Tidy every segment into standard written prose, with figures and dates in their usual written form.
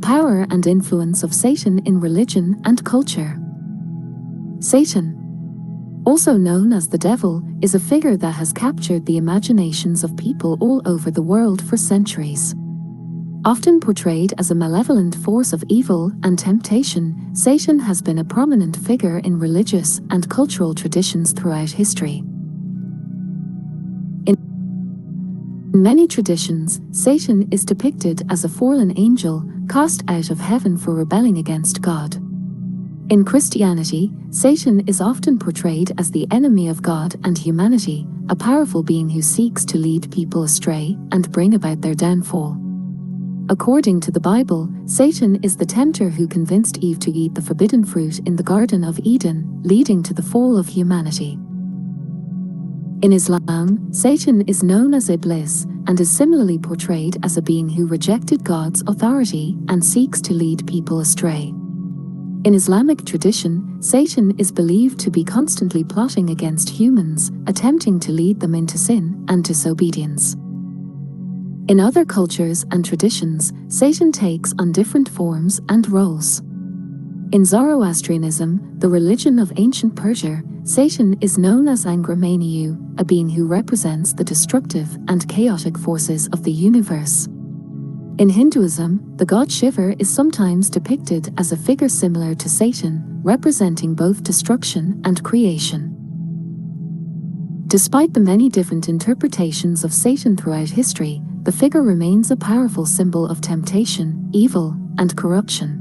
power and influence of Satan in religion and culture. Satan, also known as the devil, is a figure that has captured the imaginations of people all over the world for centuries. Often portrayed as a malevolent force of evil and temptation, Satan has been a prominent figure in religious and cultural traditions throughout history. In many traditions, Satan is depicted as a fallen angel cast out of heaven for rebelling against God. In Christianity, Satan is often portrayed as the enemy of God and humanity, a powerful being who seeks to lead people astray and bring about their downfall. According to the Bible, Satan is the tempter who convinced Eve to eat the forbidden fruit in the Garden of Eden, leading to the fall of humanity. In Islam, Satan is known as Iblis and is similarly portrayed as a being who rejected God's authority and seeks to lead people astray. In Islamic tradition, Satan is believed to be constantly plotting against humans, attempting to lead them into sin and disobedience. In other cultures and traditions, Satan takes on different forms and roles. In Zoroastrianism, the religion of ancient Persia, Satan is known as Angramaniu, a being who represents the destructive and chaotic forces of the universe. In Hinduism, the god Shiva is sometimes depicted as a figure similar to Satan, representing both destruction and creation. Despite the many different interpretations of Satan throughout history, the figure remains a powerful symbol of temptation, evil, and corruption.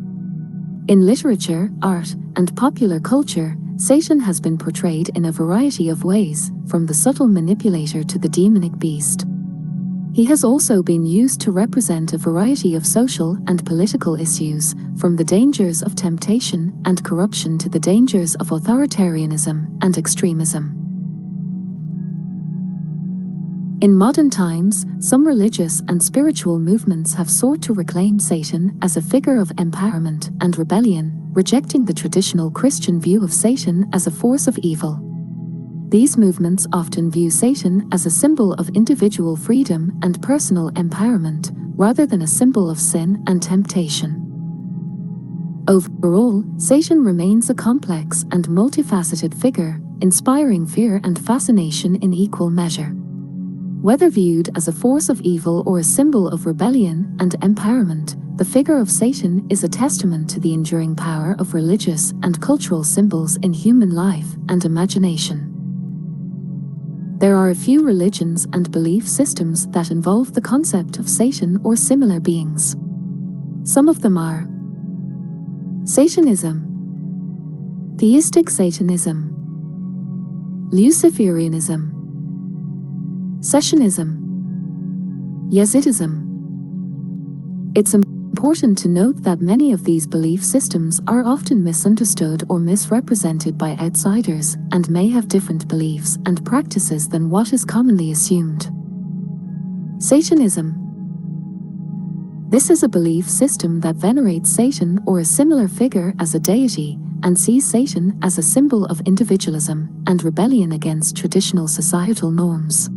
In literature, art, and popular culture, Satan has been portrayed in a variety of ways, from the subtle manipulator to the demonic beast. He has also been used to represent a variety of social and political issues, from the dangers of temptation and corruption to the dangers of authoritarianism and extremism. In modern times, some religious and spiritual movements have sought to reclaim Satan as a figure of empowerment and rebellion, rejecting the traditional Christian view of Satan as a force of evil. These movements often view Satan as a symbol of individual freedom and personal empowerment, rather than a symbol of sin and temptation. Overall, Satan remains a complex and multifaceted figure, inspiring fear and fascination in equal measure. Whether viewed as a force of evil or a symbol of rebellion and empowerment, the figure of Satan is a testament to the enduring power of religious and cultural symbols in human life and imagination. There are a few religions and belief systems that involve the concept of Satan or similar beings. Some of them are Satanism, Theistic Satanism, Luciferianism, Sessionism, Yazidism. It's important to note that many of these belief systems are often misunderstood or misrepresented by outsiders and may have different beliefs and practices than what is commonly assumed. Satanism. This is a belief system that venerates Satan or a similar figure as a deity and sees Satan as a symbol of individualism and rebellion against traditional societal norms.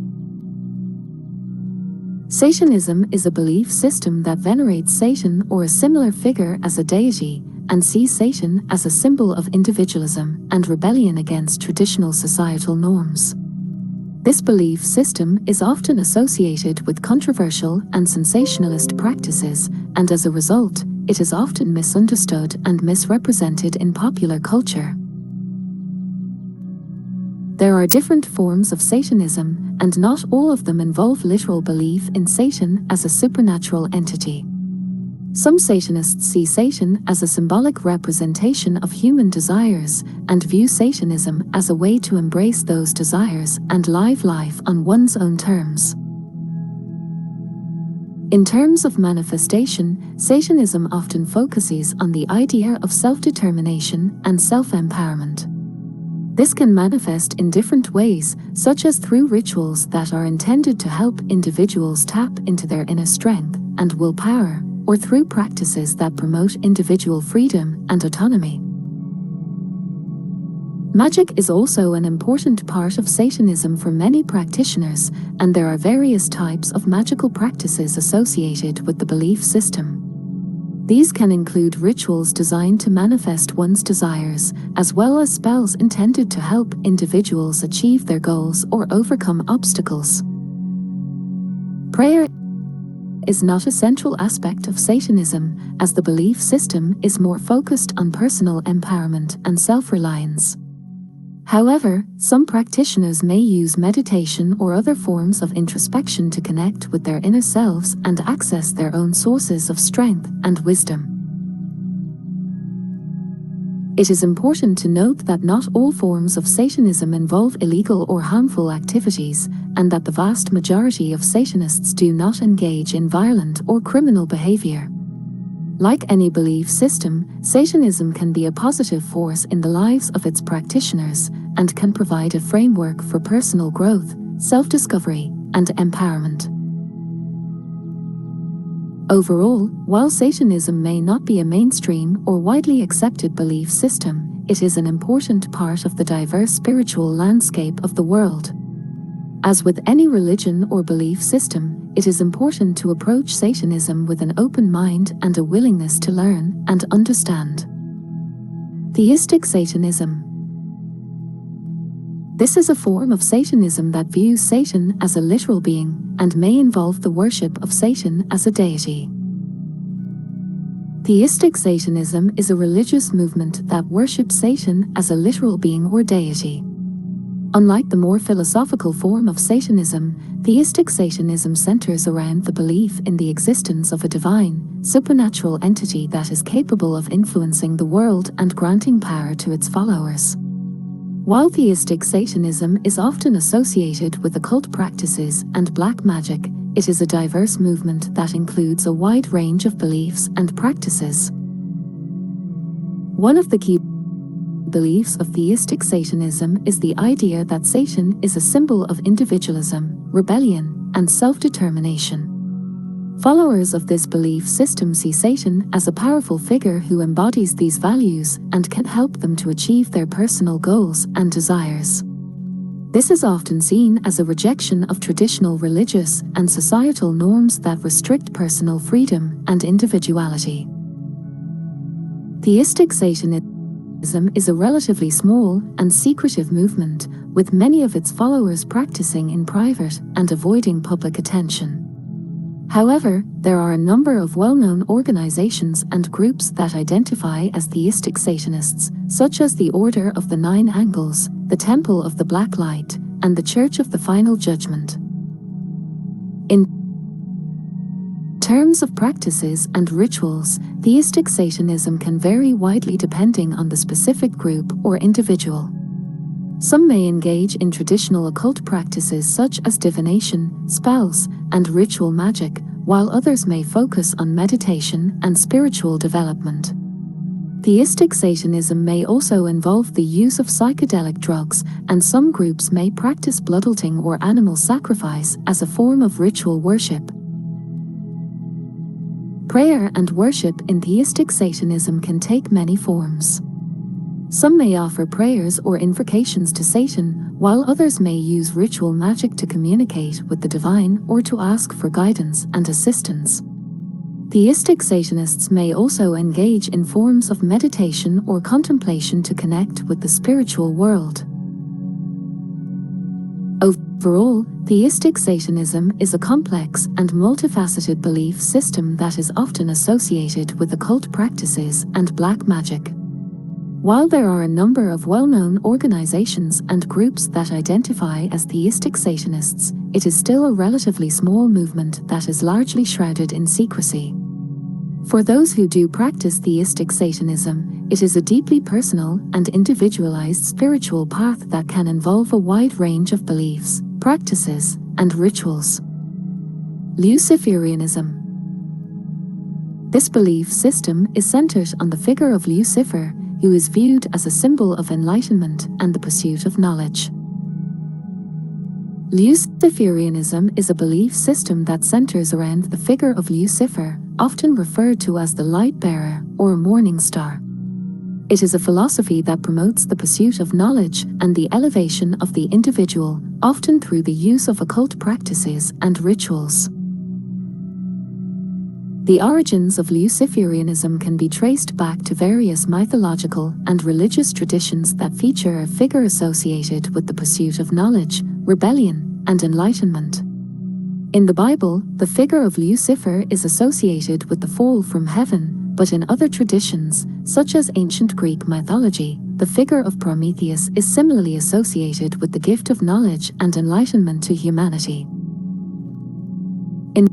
Satanism is a belief system that venerates Satan or a similar figure as a deity and sees Satan as a symbol of individualism and rebellion against traditional societal norms. This belief system is often associated with controversial and sensationalist practices, and as a result, it is often misunderstood and misrepresented in popular culture. There are different forms of Satanism, and not all of them involve literal belief in Satan as a supernatural entity. Some Satanists see Satan as a symbolic representation of human desires and view Satanism as a way to embrace those desires and live life on one's own terms. In terms of manifestation, Satanism often focuses on the idea of self-determination and self-empowerment. This can manifest in different ways, such as through rituals that are intended to help individuals tap into their inner strength and willpower, or through practices that promote individual freedom and autonomy. Magic is also an important part of Satanism for many practitioners, and there are various types of magical practices associated with the belief system. These can include rituals designed to manifest one's desires, as well as spells intended to help individuals achieve their goals or overcome obstacles. Prayer is not a central aspect of Satanism, as the belief system is more focused on personal empowerment and self-reliance. However, some practitioners may use meditation or other forms of introspection to connect with their inner selves and access their own sources of strength and wisdom. It is important to note that not all forms of Satanism involve illegal or harmful activities, and that the vast majority of Satanists do not engage in violent or criminal behavior. Like any belief system, Satanism can be a positive force in the lives of its practitioners and can provide a framework for personal growth, self-discovery, and empowerment. Overall, while Satanism may not be a mainstream or widely accepted belief system, it is an important part of the diverse spiritual landscape of the world. As with any religion or belief system, it is important to approach Satanism with an open mind and a willingness to learn and understand. Theistic Satanism. This is a form of Satanism that views Satan as a literal being and may involve the worship of Satan as a deity. Theistic Satanism is a religious movement that worships Satan as a literal being or deity. Unlike the more philosophical form of Satanism, theistic Satanism centers around the belief in the existence of a divine, supernatural entity that is capable of influencing the world and granting power to its followers. While theistic Satanism is often associated with occult practices and black magic, it is a diverse movement that includes a wide range of beliefs and practices. One of the key beliefs of theistic Satanism is the idea that Satan is a symbol of individualism, rebellion, and self-determination. Followers of this belief system see Satan as a powerful figure who embodies these values and can help them to achieve their personal goals and desires. This is often seen as a rejection of traditional religious and societal norms that restrict personal freedom and individuality. Theistic Satanism is a relatively small and secretive movement, with many of its followers practicing in private and avoiding public attention. However, there are a number of well-known organizations and groups that identify as theistic Satanists, such as the Order of the Nine Angles, the Temple of the Black Light, and the Church of the Final Judgment. In terms of practices and rituals, theistic Satanism can vary widely depending on the specific group or individual. Some may engage in traditional occult practices such as divination, spells, and ritual magic, while others may focus on meditation and spiritual development. Theistic Satanism may also involve the use of psychedelic drugs, and some groups may practice bloodletting or animal sacrifice as a form of ritual worship. Prayer and worship in theistic Satanism can take many forms. Some may offer prayers or invocations to Satan, while others may use ritual magic to communicate with the divine or to ask for guidance and assistance. Theistic Satanists may also engage in forms of meditation or contemplation to connect with the spiritual world. Overall, theistic Satanism is a complex and multifaceted belief system that is often associated with occult practices and black magic. While there are a number of well-known organizations and groups that identify as theistic Satanists, it is still a relatively small movement that is largely shrouded in secrecy. For those who do practice theistic Satanism, it is a deeply personal and individualized spiritual path that can involve a wide range of beliefs, practices, and rituals. Luciferianism. This belief system is centered on the figure of Lucifer, who is viewed as a symbol of enlightenment and the pursuit of knowledge. Luciferianism is a belief system that centers around the figure of Lucifer, often referred to as the light bearer or morning star. It is a philosophy that promotes the pursuit of knowledge and the elevation of the individual, often through the use of occult practices and rituals. The origins of Luciferianism can be traced back to various mythological and religious traditions that feature a figure associated with the pursuit of knowledge, rebellion, and enlightenment. In the Bible, the figure of Lucifer is associated with the fall from heaven, but in other traditions, such as ancient Greek mythology, the figure of Prometheus is similarly associated with the gift of knowledge and enlightenment to humanity. In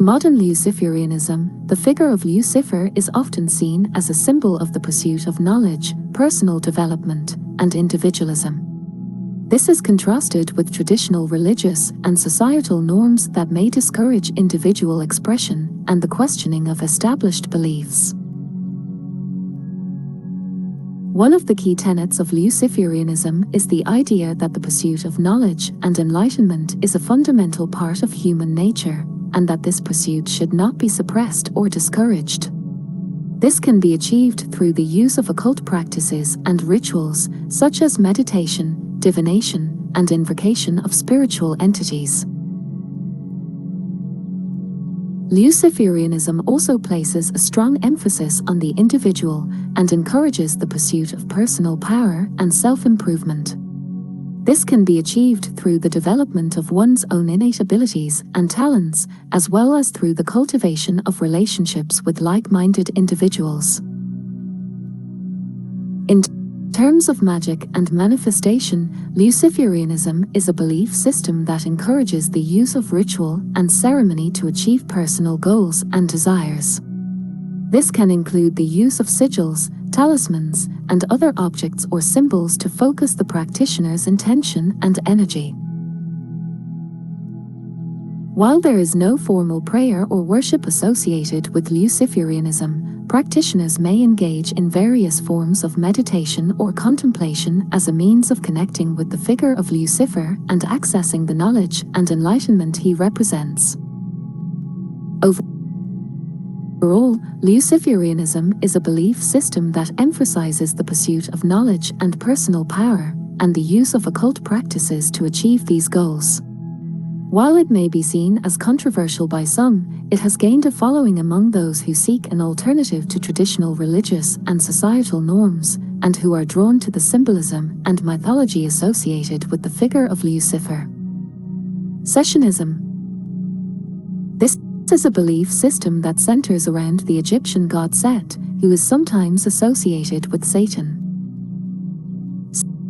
modern Luciferianism, the figure of Lucifer is often seen as a symbol of the pursuit of knowledge, personal development, and individualism. This is contrasted with traditional religious and societal norms that may discourage individual expression and the questioning of established beliefs. One of the key tenets of Luciferianism is the idea that the pursuit of knowledge and enlightenment is a fundamental part of human nature, and that this pursuit should not be suppressed or discouraged. This can be achieved through the use of occult practices and rituals, such as meditation, divination, and invocation of spiritual entities. Luciferianism also places a strong emphasis on the individual and encourages the pursuit of personal power and self-improvement. This can be achieved through the development of one's own innate abilities and talents, as well as through the cultivation of relationships with like-minded individuals. In terms of magic and manifestation, Luciferianism is a belief system that encourages the use of ritual and ceremony to achieve personal goals and desires. This can include the use of sigils, talismans, and other objects or symbols to focus the practitioner's intention and energy. While there is no formal prayer or worship associated with Luciferianism, practitioners may engage in various forms of meditation or contemplation as a means of connecting with the figure of Lucifer and accessing the knowledge and enlightenment he represents. Overall, Luciferianism is a belief system that emphasizes the pursuit of knowledge and personal power, and the use of occult practices to achieve these goals. While it may be seen as controversial by some, it has gained a following among those who seek an alternative to traditional religious and societal norms, and who are drawn to the symbolism and mythology associated with the figure of Lucifer. Sessionism. This is a belief system that centers around the Egyptian god Set, who is sometimes associated with Satan.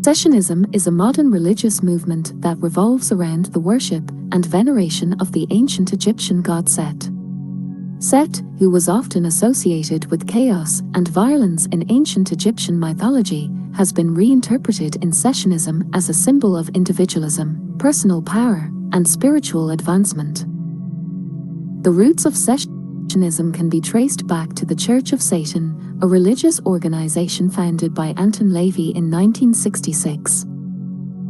Sessionism is a modern religious movement that revolves around the worship and veneration of the ancient Egyptian god Set. Set, who was often associated with chaos and violence in ancient Egyptian mythology, has been reinterpreted in Sessionism as a symbol of individualism, personal power, and spiritual advancement. The roots of Sessionism can be traced back to the Church of Satan, a religious organization founded by Anton LaVey in 1966.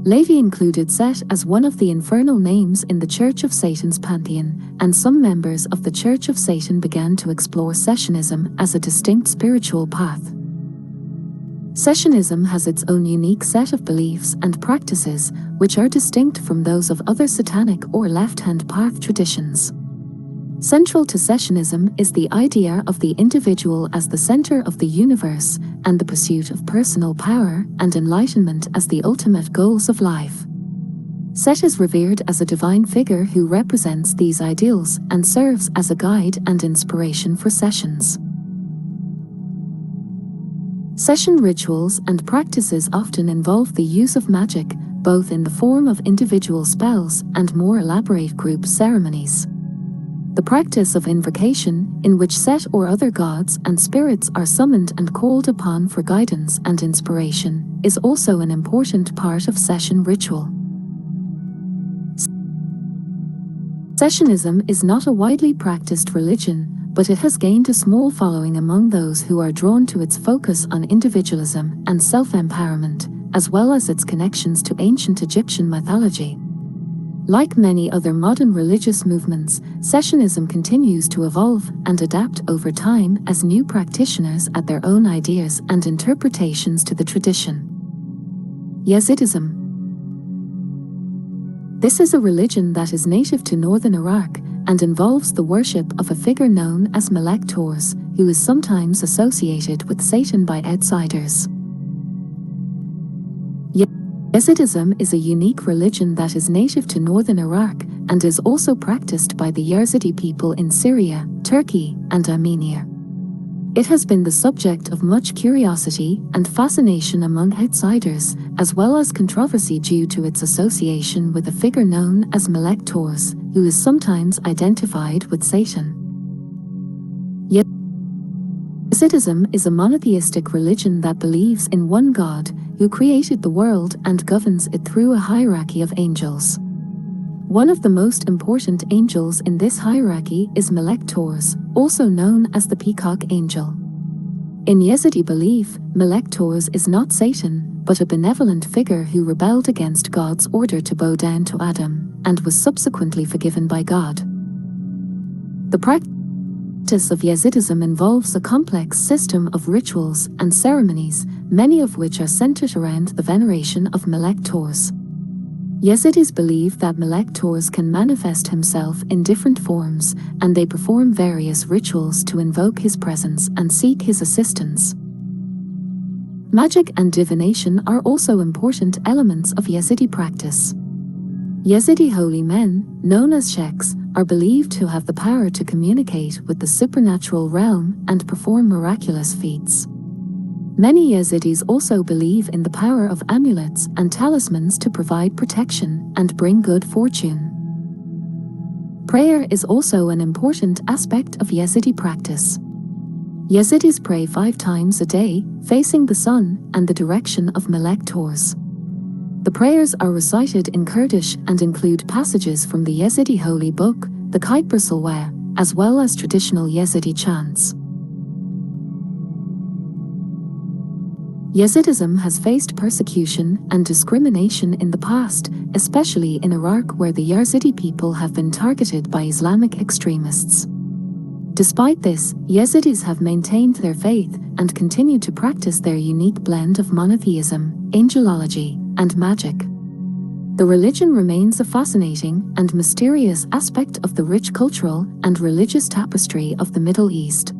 LaVey included Set as one of the infernal names in the Church of Satan's pantheon, and some members of the Church of Satan began to explore Sessionism as a distinct spiritual path. Sessionism has its own unique set of beliefs and practices, which are distinct from those of other satanic or left-hand path traditions. Central to Sessionism is the idea of the individual as the center of the universe, and the pursuit of personal power and enlightenment as the ultimate goals of life. Set is revered as a divine figure who represents these ideals and serves as a guide and inspiration for sessions. Session rituals and practices often involve the use of magic, both in the form of individual spells and more elaborate group ceremonies. The practice of invocation, in which Set or other gods and spirits are summoned and called upon for guidance and inspiration, is also an important part of session ritual. Sessionism is not a widely practiced religion, but it has gained a small following among those who are drawn to its focus on individualism and self-empowerment, as well as its connections to ancient Egyptian mythology. Like many other modern religious movements, Sessionism continues to evolve and adapt over time as new practitioners add their own ideas and interpretations to the tradition. Yazidism. This is a religion that is native to northern Iraq and involves the worship of a figure known as malevolent, who is sometimes associated with Satan by outsiders. Yazidism is a unique religion that is native to northern Iraq and is also practiced by the Yazidi people in Syria, Turkey, and Armenia. It has been the subject of much curiosity and fascination among outsiders, as well as controversy due to its association with a figure known as malevolent, who is sometimes identified with Satan. Yazidism is a monotheistic religion that believes in one God, who created the world and governs it through a hierarchy of angels. One of the most important angels in this hierarchy is malevolent, also known as the peacock angel. In Yazidi belief, malevolent is not Satan, but a benevolent figure who rebelled against God's order to bow down to Adam, and was subsequently forgiven by God. The practice of Yazidism involves a complex system of rituals and ceremonies, many of which are centered around the veneration of malevolent. Yazidis believe that malevolent can manifest himself in different forms, and they perform various rituals to invoke his presence and seek his assistance. Magic and divination are also important elements of Yazidi practice. Yazidi holy men, known as sheikhs, are believed to have the power to communicate with the supernatural realm and perform miraculous feats. Many Yazidis also believe in the power of amulets and talismans to provide protection and bring good fortune. Prayer is also an important aspect of Yazidi practice. Yazidis pray 5 times a day, facing the sun and the direction of malevolent. The prayers are recited in Kurdish and include passages from the Yazidi holy book, the Kayper Salwa, as well as traditional Yazidi chants. Yazidism has faced persecution and discrimination in the past, especially in Iraq, where the Yazidi people have been targeted by Islamic extremists. Despite this, Yazidis have maintained their faith and continue to practice their unique blend of monotheism, angelology, and magic. The religion remains a fascinating and mysterious aspect of the rich cultural and religious tapestry of the Middle East.